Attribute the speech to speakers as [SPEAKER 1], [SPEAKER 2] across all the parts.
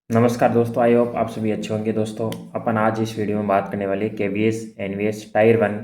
[SPEAKER 1] नमस्कार दोस्तों, I hope आप सभी अच्छे होंगे। दोस्तों अपन आज इस वीडियो में बात करने वाले केवीएस एनवीएस टायर 1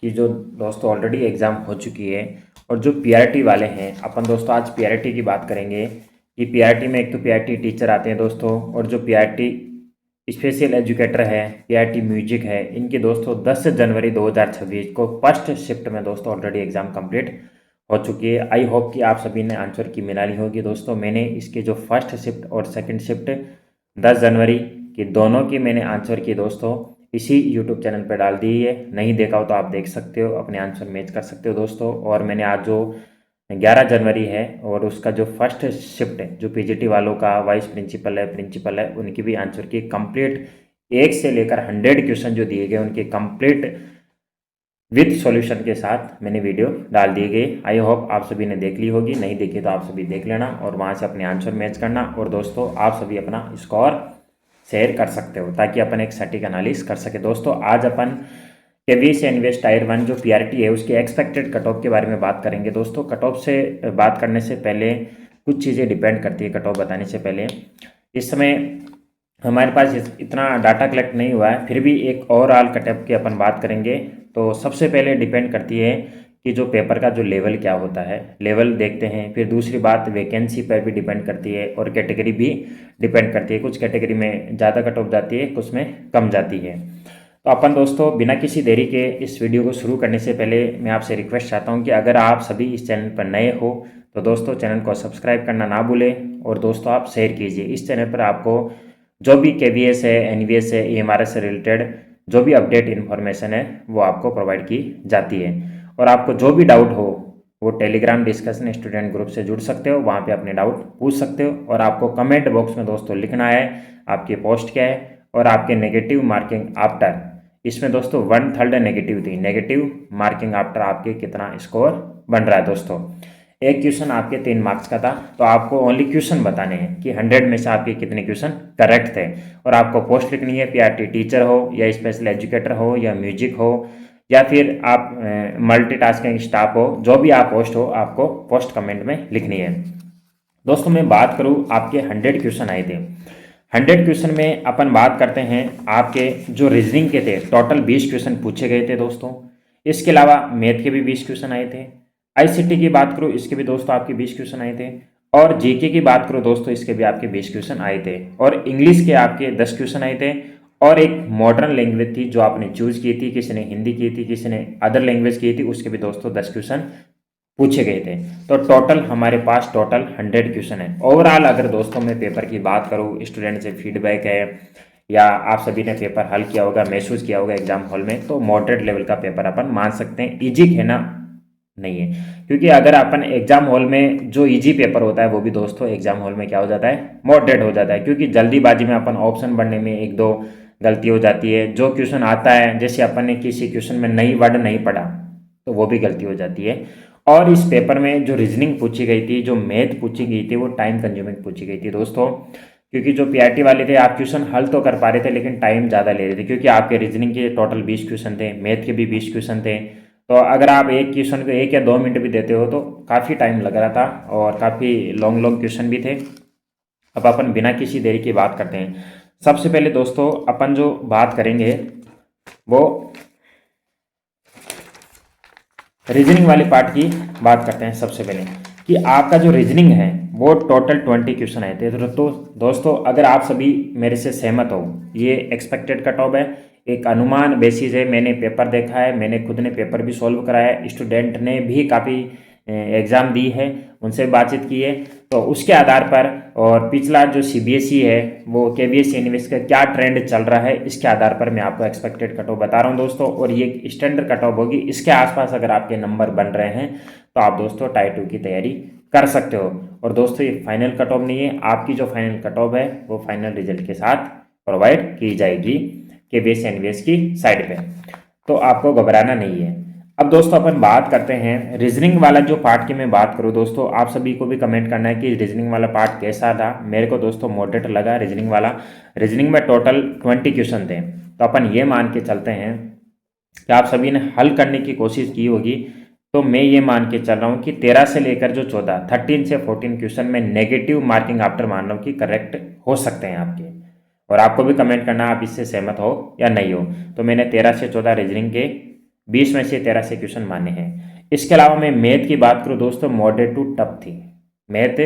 [SPEAKER 1] की जो दोस्तों ऑलरेडी एग्ज़ाम हो चुकी है और जो पीआरटी वाले हैं। अपन दोस्तों आज पीआरटी की बात करेंगे कि पीआरटी में एक तो पीआरटी टीचर आते हैं दोस्तों, और जो पीआरटी स्पेशल एजुकेटर है, पीआरटी म्यूजिक है, इनके दोस्तों 10 जनवरी 2026 को फर्स्ट शिफ्ट में दोस्तों ऑलरेडी एग्ज़ाम कंप्लीट हो चुकी है। आई होप कि आप सभी ने आंसर की मिला ली होगी। दोस्तों मैंने इसके जो फर्स्ट शिफ्ट और सेकंड शिफ्ट 10 जनवरी की दोनों की मैंने आंसर की दोस्तों इसी यूट्यूब चैनल पर डाल दी है। नहीं देखा हो तो आप देख सकते हो, अपने आंसर मैच कर सकते हो दोस्तों। और मैंने आज जो 11 जनवरी है और उसका जो फर्स्ट शिफ्ट है, जो पीजीटी वालों का वाइस प्रिंसिपल है, उनकी भी आंसर की कंप्लीट 1 से लेकर 100 क्वेश्चन जो दिए गए उनके कंप्लीट विद सॉल्यूशन के साथ मैंने वीडियो डाल दी गई। आई होप आप सभी ने देख ली होगी, नहीं देखी तो आप सभी देख लेना और वहाँ से अपने आंसर मैच करना। और दोस्तों आप सभी अपना स्कोर शेयर कर सकते हो ताकि अपन एक सटीक एनालिसिस कर सके। दोस्तों आज अपन केवीएस एनवीएस टायर 1 जो पीआरटी है उसके एक्सपेक्टेड कट ऑफ के बारे में बात करेंगे। दोस्तों कट ऑफ से बात करने से पहले कुछ चीज़ें डिपेंड करती है कट ऑफ बताने से पहले। इस समय हमारे पास इतना डाटा कलेक्ट नहीं हुआ है, फिर भी एक ओवरऑल कट ऑफ की अपन बात करेंगे। तो सबसे पहले डिपेंड करती है कि जो पेपर का जो लेवल क्या होता है, लेवल देखते हैं। फिर दूसरी बात वैकेंसी पर भी डिपेंड करती है और कैटेगरी भी डिपेंड करती है। कुछ कैटेगरी में ज़्यादा कट ऑफ जाती है, कुछ में कम जाती है। तो अपन दोस्तों बिना किसी देरी के इस वीडियो को शुरू करने से पहले मैं आपसे रिक्वेस्ट चाहता हूँ कि अगर आप सभी इस चैनल पर नए हो तो दोस्तों चैनल को सब्सक्राइब करना ना भूलें और दोस्तों आप शेयर कीजिए। इस चैनल पर आपको जो भी केवीएस है, एनवीएस है, ईएमआरएस से रिलेटेड जो भी अपडेट इन्फॉर्मेशन है वो आपको प्रोवाइड की जाती है। और आपको जो भी डाउट हो वो टेलीग्राम डिस्कशन स्टूडेंट ग्रुप से जुड़ सकते हो, वहाँ पे अपने डाउट पूछ सकते हो। और आपको कमेंट बॉक्स में दोस्तों लिखना है आपकी पोस्ट क्या है और आपके नेगेटिव मार्किंग आफ्टर। इसमें दोस्तों 1/3 नेगेटिव थी, नेगेटिव मार्किंग आफ्टर आपके कितना स्कोर बन रहा है। दोस्तों एक क्वेश्चन आपके 3 मार्क्स का था, तो आपको ओनली क्वेश्चन बताने हैं कि 100 में से आपके कितने क्वेश्चन करेक्ट थे। और आपको पोस्ट लिखनी है, पीआरटी टीचर हो या स्पेशल एजुकेटर हो या म्यूजिक हो या फिर आप मल्टीटास्किंग स्टाफ हो, जो भी आप पोस्ट हो आपको पोस्ट कमेंट में लिखनी है। दोस्तों मैं बात करूँ, आपके 100 क्वेश्चन आए थे। 100 क्वेश्चन में अपन बात करते हैं आपके जो रीजनिंग के थे, टोटल 20 क्वेश्चन पूछे गए थे दोस्तों। इसके अलावा मैथ के भी 20 क्वेश्चन आए थे। आईसीटी की बात करूँ, इसके भी दोस्तों आपके 20 क्वेश्चन आए थे। और जीके की बात करूँ दोस्तों, इसके भी आपके 20 क्वेश्चन आए थे। और इंग्लिश के आपके 10 क्वेश्चन आए थे। और एक मॉडर्न लैंग्वेज थी जो आपने चूज की थी, किसी ने हिंदी की थी, किसी ने अदर लैंग्वेज की थी, उसके भी दोस्तों 10 क्वेश्चन पूछे गए थे। तो टोटल हमारे पास टोटल 100 क्वेश्चन है। ओवरऑल अगर दोस्तों मैं पेपर की बात करूँ, स्टूडेंट से फीडबैक है या आप सभी ने पेपर हल किया होगा, महसूस किया होगा एग्जाम हॉल में, तो मॉडरेट लेवल का पेपर अपन मान सकते हैं। ईजी है ना, नहीं है, क्योंकि अगर अपन एग्जाम हॉल में जो इजी पेपर होता है वो भी दोस्तों एग्जाम हॉल में क्या हो जाता है, मॉडरेट हो जाता है। क्योंकि जल्दीबाजी में अपन ऑप्शन बढ़ने में एक दो गलती हो जाती है। जो क्वेश्चन आता है, जैसे अपन ने किसी क्वेश्चन में नई वर्ड नहीं पढ़ा तो वो भी गलती हो जाती है। और इस पेपर में जो रीजनिंग पूछी गई थी, जो मैथ पूछी गई थी, वो टाइम कंज्यूमिंग पूछी गई थी दोस्तों। क्योंकि जो पीआरटी वाले थे, आप क्वेश्चन हल तो कर पा रहे थे लेकिन टाइम ज़्यादा ले रहे थे, क्योंकि आपके रीजनिंग के टोटल 20 क्वेश्चन थे, मैथ के भी 20 क्वेश्चन थे। तो अगर आप एक क्वेश्चन को 1 या 2 मिनट भी देते हो तो काफ़ी टाइम लग रहा था और काफ़ी लॉन्ग लॉन्ग क्वेश्चन भी थे। अब अपन बिना किसी देरी की बात करते हैं। सबसे पहले दोस्तों अपन जो बात करेंगे वो रीजनिंग वाले पार्ट की बात करते हैं। सबसे पहले कि आपका जो रीजनिंग है वो टोटल 20 क्वेश्चन आए थे। तो दोस्तों अगर आप सभी मेरे से सहमत हो, ये एक्सपेक्टेड कट ऑफ है, एक अनुमान बेसिस है। मैंने पेपर देखा है, मैंने खुद ने पेपर भी सॉल्व कराया है, स्टूडेंट ने भी काफ़ी एग्ज़ाम दी है, उनसे बातचीत की है। तो उसके आधार पर और पिछला जो सीबीएसई है वो केवीएस यूनिवर्सिटी का क्या ट्रेंड चल रहा है, इसके आधार पर मैं आपको एक्सपेक्टेड कट ऑफ बता रहा हूँ दोस्तों। और ये स्टैंडर्ड कट ऑफ होगी। इसके आसपास अगर आपके नंबर बन रहे हैं तो आप दोस्तों टाइप 2 की तैयारी कर सकते हो। और दोस्तों ये फाइनल कट ऑफ नहीं है, आपकी जो फाइनल कट ऑफ है वो फाइनल रिजल्ट के साथ प्रोवाइड की जाएगी केवीएस एनवीएस की साइड पे, तो आपको घबराना नहीं है। अब दोस्तों अपन बात करते हैं रीजनिंग वाला जो पार्ट की मैं बात करूँ दोस्तों, आप सभी को भी कमेंट करना है कि रीजनिंग वाला पार्ट कैसा था। मेरे को दोस्तों मॉडरेट लगा रीजनिंग वाला। रीजनिंग में टोटल 20 क्वेश्चन थे। तो अपन ये मान के चलते हैं कि आप सभी ने हल करने की कोशिश की होगी। तो मैं ये मान के चल रहा हूँ कि 13 से लेकर जो 14 13 से 14 क्वेश्चन में नेगेटिव मार्किंग आफ्टर मान रहा हूँ कि करेक्ट हो सकते हैं आपके। और आपको भी कमेंट करना आप इससे सहमत हो या नहीं हो। तो मैंने 13 से 14 रीजनिंग के 20 में से 13 से क्वेश्चन माने हैं। इसके अलावा मैं मैथ की बात करूँ दोस्तों, मॉडरेट टू टफ थी मैथ।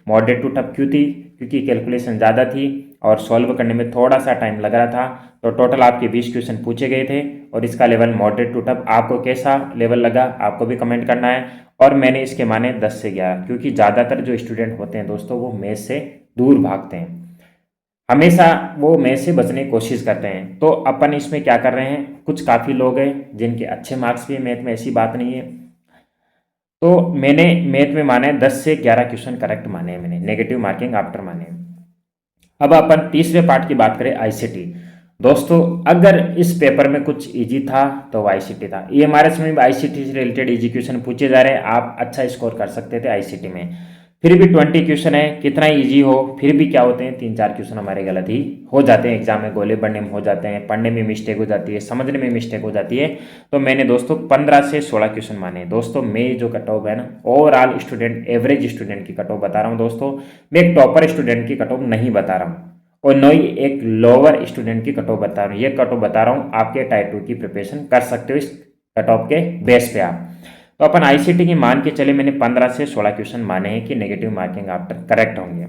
[SPEAKER 1] मॉडरेट टू टफ क्यों थी? क्योंकि कैलकुलेशन ज़्यादा थी और सॉल्व करने में थोड़ा सा टाइम लग रहा था। तो टोटल आपके 20 क्वेश्चन पूछे गए थे और इसका लेवल मॉडरेट टू टफ आपको कैसा लेवल लगा आपको भी कमेंट करना है। और मैंने इसके माने 10 से 11 क्योंकि ज़्यादातर जो स्टूडेंट होते हैं दोस्तों वो मैथ से दूर भागते हैं, हमेशा वो मैथ से बचने की कोशिश करते हैं। तो अपन इसमें क्या कर रहे हैं, कुछ काफ़ी लोग हैं जिनके अच्छे मार्क्स भी हैं मैथ में, ऐसी बात नहीं है। तो मैंने मैथ में माने 10 से 11 क्वेश्चन करेक्ट माने हैं, मैंने नेगेटिव मार्किंग आफ्टर माने हैं। अब अपन तीसरे पार्ट की बात करें, आईसीटी। दोस्तों अगर इस पेपर में कुछ इजी था तो वो आईसीटी था। ईएमआरएस में भी आईसीटी से रिलेटेड इजी क्वेश्चन पूछे जा रहे हैं, आप अच्छा स्कोर कर सकते थे आईसीटी में। फिर भी 20 क्वेश्चन है, कितना इजी हो फिर भी क्या होते हैं 3-4 क्वेश्चन हमारे गलत ही हो जाते हैं, एग्जाम में गोले बढ़ने में हो जाते हैं, पढ़ने में मिस्टेक हो जाती है, समझने में मिस्टेक हो जाती है। तो मैंने दोस्तों 15 से 16 क्वेश्चन माने। दोस्तों मैं जो कट ऑफ है ना, ओवरऑल स्टूडेंट एवरेज स्टूडेंट की कट ऑफ बता रहा हूँ दोस्तों, मैं एक टॉपर स्टूडेंट की कट ऑफ नहीं बता रहा हूँ और न ही एक लोअर स्टूडेंट की कट ऑफ बता रहा हूँ। ये कट ऑफ बता रहा हूँ, आपके टाइप 2 की प्रिपरेशन कर सकते हो इस कट ऑफ के बेस पे आप। तो अपन आईसीटी की मान के चले, मैंने 15 से 16 क्वेश्चन माने हैं कि नेगेटिव मार्किंग आफ्टर करेक्ट होंगे।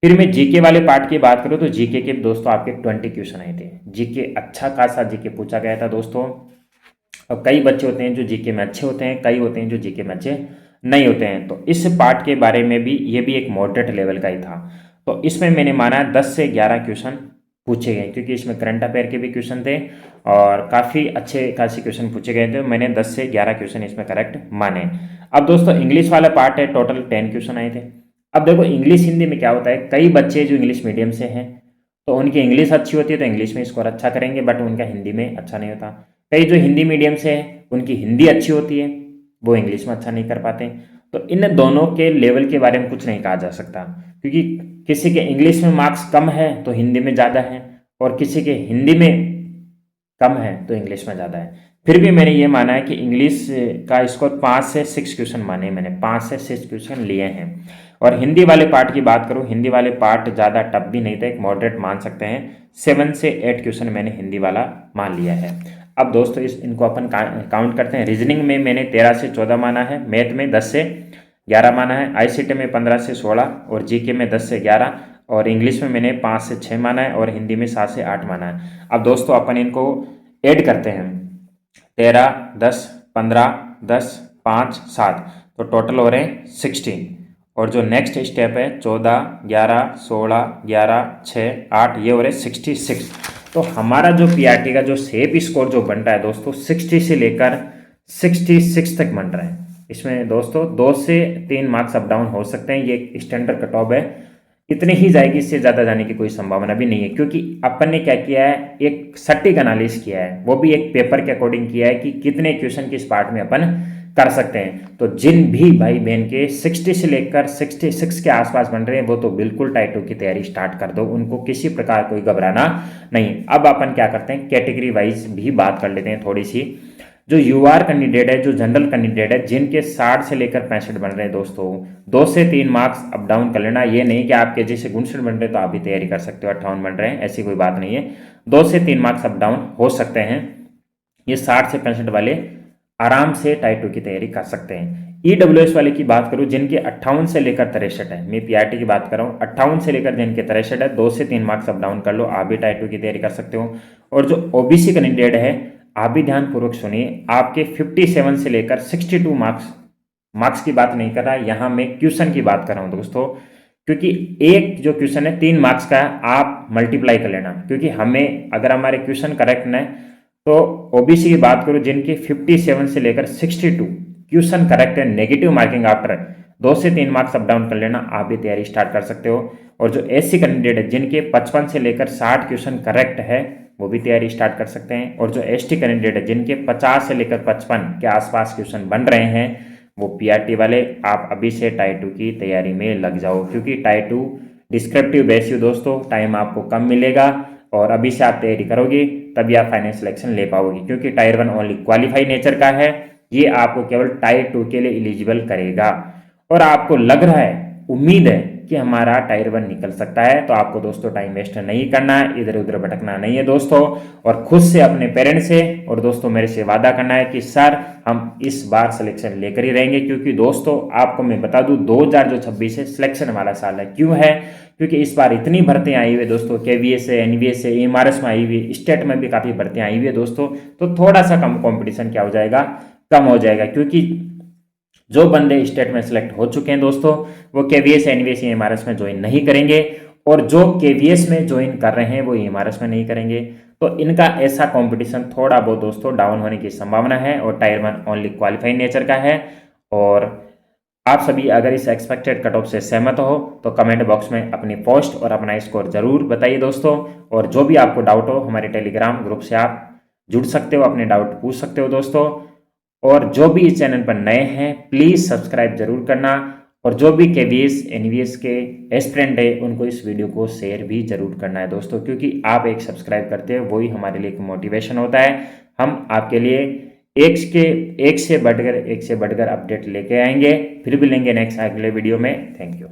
[SPEAKER 1] फिर मैं जीके वाले पार्ट की बात करूँ तो जीके के दोस्तों आपके 20 क्वेश्चन आए थे। जीके अच्छा खासा जीके पूछा गया था दोस्तों। और कई बच्चे होते हैं जो जीके में अच्छे होते हैं, कई होते हैं जो जीके में अच्छे नहीं होते हैं। तो इस पार्ट के बारे में भी ये भी एक मॉडरेट लेवल का ही था। तो इसमें मैंने माना 10 से 11 क्वेश्चन पूछे गए क्योंकि इसमें करंट अफेयर के भी क्वेश्चन थे और काफ़ी अच्छे खासे क्वेश्चन पूछे गए थे। मैंने 10 से 11 क्वेश्चन इसमें करेक्ट माने। अब दोस्तों इंग्लिश वाला पार्ट है, टोटल 10 क्वेश्चन आए थे। अब देखो इंग्लिश हिंदी में क्या होता है, कई बच्चे जो इंग्लिश मीडियम से हैं तो उनकी इंग्लिश अच्छी होती है तो इंग्लिश में स्कोर अच्छा करेंगे, बट उनका हिंदी में अच्छा नहीं होता। कई जो हिंदी मीडियम से है उनकी हिंदी अच्छी होती है, वो इंग्लिश में अच्छा नहीं कर पाते। तो इन दोनों के लेवल के बारे में कुछ नहीं कहा जा सकता क्योंकि किसी के इंग्लिश में मार्क्स कम है तो हिंदी में ज़्यादा है और किसी के हिंदी में कम है तो इंग्लिश में ज़्यादा है। फिर भी मैंने ये माना है कि इंग्लिश का स्कोर 5 से 6 क्वेश्चन माने, मैंने 5 से 6 क्वेश्चन लिए हैं। और हिंदी वाले पार्ट की बात करूँ, हिंदी वाले पार्ट ज़्यादा टफ भी नहीं था, एक मॉडरेट मान सकते हैं। 7 से 8 क्वेश्चन मैंने हिंदी वाला मान लिया है। अब दोस्तों इनको अपन काउंट करते हैं। रीजनिंग में मैंने 13 से 14 माना है, मैथ में 10 से 11 माना है, आईसीटी में 15 से 16 और जीके में 10 से 11 और इंग्लिश में मैंने 5 से 6 माना है और हिंदी में 7 से 8 माना है। अब दोस्तों अपन इनको ऐड करते हैं, 13, 10, 15, 10, 5, 7, तो टोटल हो रहे हैं 16। और जो नेक्स्ट स्टेप है 14, 11, 16, 11, 6, 8, ये हो रहे 66। तो हमारा जो पीआरटी का जो सेफ स्कोर जो बन रहा है दोस्तों 60 से लेकर 66 तक बन रहा है। इसमें दोस्तों 2 से 3 मार्क्स अप डाउन हो सकते हैं, ये स्टैंडर्ड कट ऑफ है, इतनी ही जाएगी, इससे ज़्यादा जाने की कोई संभावना भी नहीं है। क्योंकि अपन ने क्या किया है, एक सटीक एनालिसिस किया है, वो भी एक पेपर के अकॉर्डिंग किया है कि कितने क्वेश्चन किस पार्ट में अपन कर सकते हैं। तो जिन भी भाई बहन के 60 से लेकर 66 के आसपास बन रहे हैं वो तो बिल्कुल टाइटो की तैयारी स्टार्ट कर दो, उनको किसी प्रकार कोई घबराना नहीं। अब अपन क्या करते हैं, कैटेगरी वाइज भी बात कर लेते हैं थोड़ी सी। जो यूआर कैंडिडेट है, जो जनरल कैंडिडेट है, जिनके 60 से लेकर 65 बन रहे हैं दोस्तों, 2 से 3 मार्क्स अप डाउन कर लेना। ये नहीं कि आपके जैसे 59 बन रहे तो आप भी तैयारी कर सकते हो, 58 बन रहे हैं, ऐसी कोई बात नहीं है। 2 से 3 मार्क्स अप डाउन हो सकते हैं। ये 60 से 65 वाले आराम से टाइप 2 की तैयारी कर सकते हैं। ईडब्ल्यूएस वाले की बात करूं, जिनके 58 से लेकर 63 है, मैं पीआरटी की बात कर रहा हूँ, 58 से लेकर जिनके 63 है, 2 से 3 मार्क्स अप डाउन कर लो, आप भी टाइप 2 की तैयारी कर सकते हो। और जो ओबीसी कैंडिडेट है, आप भी ध्यानपूर्वक सुनिए, आपके 57 से लेकर 62 मार्क्स की बात नहीं कर रहा, यहाँ मैं क्वेश्चन की बात कर रहा हूँ दोस्तों, क्योंकि एक जो क्वेश्चन है 3 मार्क्स का, आप मल्टीप्लाई कर लेना। क्योंकि हमें अगर हमारे क्वेश्चन करेक्ट न है तो ओबीसी की बात करूं, जिनके 57 से लेकर 62 क्वेश्चन करेक्ट है, नेगेटिव मार्किंग आफ्टर 2 से 3 मार्क्स अप डाउन कर लेना, आप भी तैयारी स्टार्ट कर सकते हो। और जो एससी कैंडिडेट है, जिनके 55 से लेकर 60 क्वेश्चन करेक्ट है, वो भी तैयारी स्टार्ट कर सकते हैं। और जो एसटी कैंडिडेट है, जिनके 50 से लेकर 55 के आसपास क्वेश्चन बन रहे हैं, वो पीआरटी वाले आप अभी से टाइप 2 की तैयारी में लग जाओ। क्योंकि टाइप 2 डिस्क्रिप्टिव बेसिस दोस्तों, टाइम आपको कम मिलेगा और अभी से आप तैयारी करोगे तभी आप फाइनल सिलेक्शन ले पाओगे। क्योंकि टायर 1 ओनली क्वालिफाई नेचर का है, ये आपको केवल टायर 2 के लिए एलिजिबल करेगा। और आपको लग रहा है, उम्मीद है कि हमारा टायर 1 निकल सकता है, तो आपको दोस्तों टाइम वेस्ट नहीं करना है, इधर उधर भटकना नहीं है दोस्तों, और खुद से अपने पेरेंट्स से और दोस्तों मेरे से वादा करना है कि सर हम इस बार सिलेक्शन लेकर ही रहेंगे। क्योंकि दोस्तों आपको मैं बता दूं 2026 है सिलेक्शन वाला साल है। क्यों है? क्योंकि इस बार इतनी भर्तियां आई हुई है दोस्तों, केवीएस से, एनवीएस से, एमआरएस में आई हुई है, स्टेट में भी काफ़ी भर्तियां आई हुई है दोस्तों। तो थोड़ा सा कम कॉम्पिटिशन क्या हो जाएगा, कम हो जाएगा। क्योंकि जो बंदे स्टेट में सिलेक्ट हो चुके हैं दोस्तों, वो केवीएस, एनवीएस या एमआरएस में ज्वाइन नहीं करेंगे, और जो केवीएस में ज्वाइन कर रहे हैं वो एमआरएस में नहीं करेंगे। तो इनका ऐसा कंपटीशन थोड़ा बहुत दोस्तों डाउन होने की संभावना है, और टायर 1 ओनली क्वालिफाइंग नेचर का है। और आप सभी अगर इस एक्सपेक्टेड कट ऑफ से सहमत हो तो कमेंट बॉक्स में अपनी पोस्ट और अपना स्कोर जरूर बताइए दोस्तों। और जो भी आपको डाउट हो, हमारे टेलीग्राम ग्रुप से आप जुड़ सकते हो, अपने डाउट पूछ सकते हो दोस्तों। और जो भी इस चैनल पर नए हैं प्लीज़ सब्सक्राइब जरूर करना, और जो भी केवीएस एनवीएस के एस्पिरेंट है उनको इस वीडियो को शेयर भी जरूर करना है दोस्तों। क्योंकि आप एक सब्सक्राइब करते हो वही हमारे लिए एक मोटिवेशन होता है। हम आपके लिए एक से बढ़कर अपडेट लेके आएंगे। फिर भी लेंगे नेक्स्ट अगले वीडियो में। Thank you.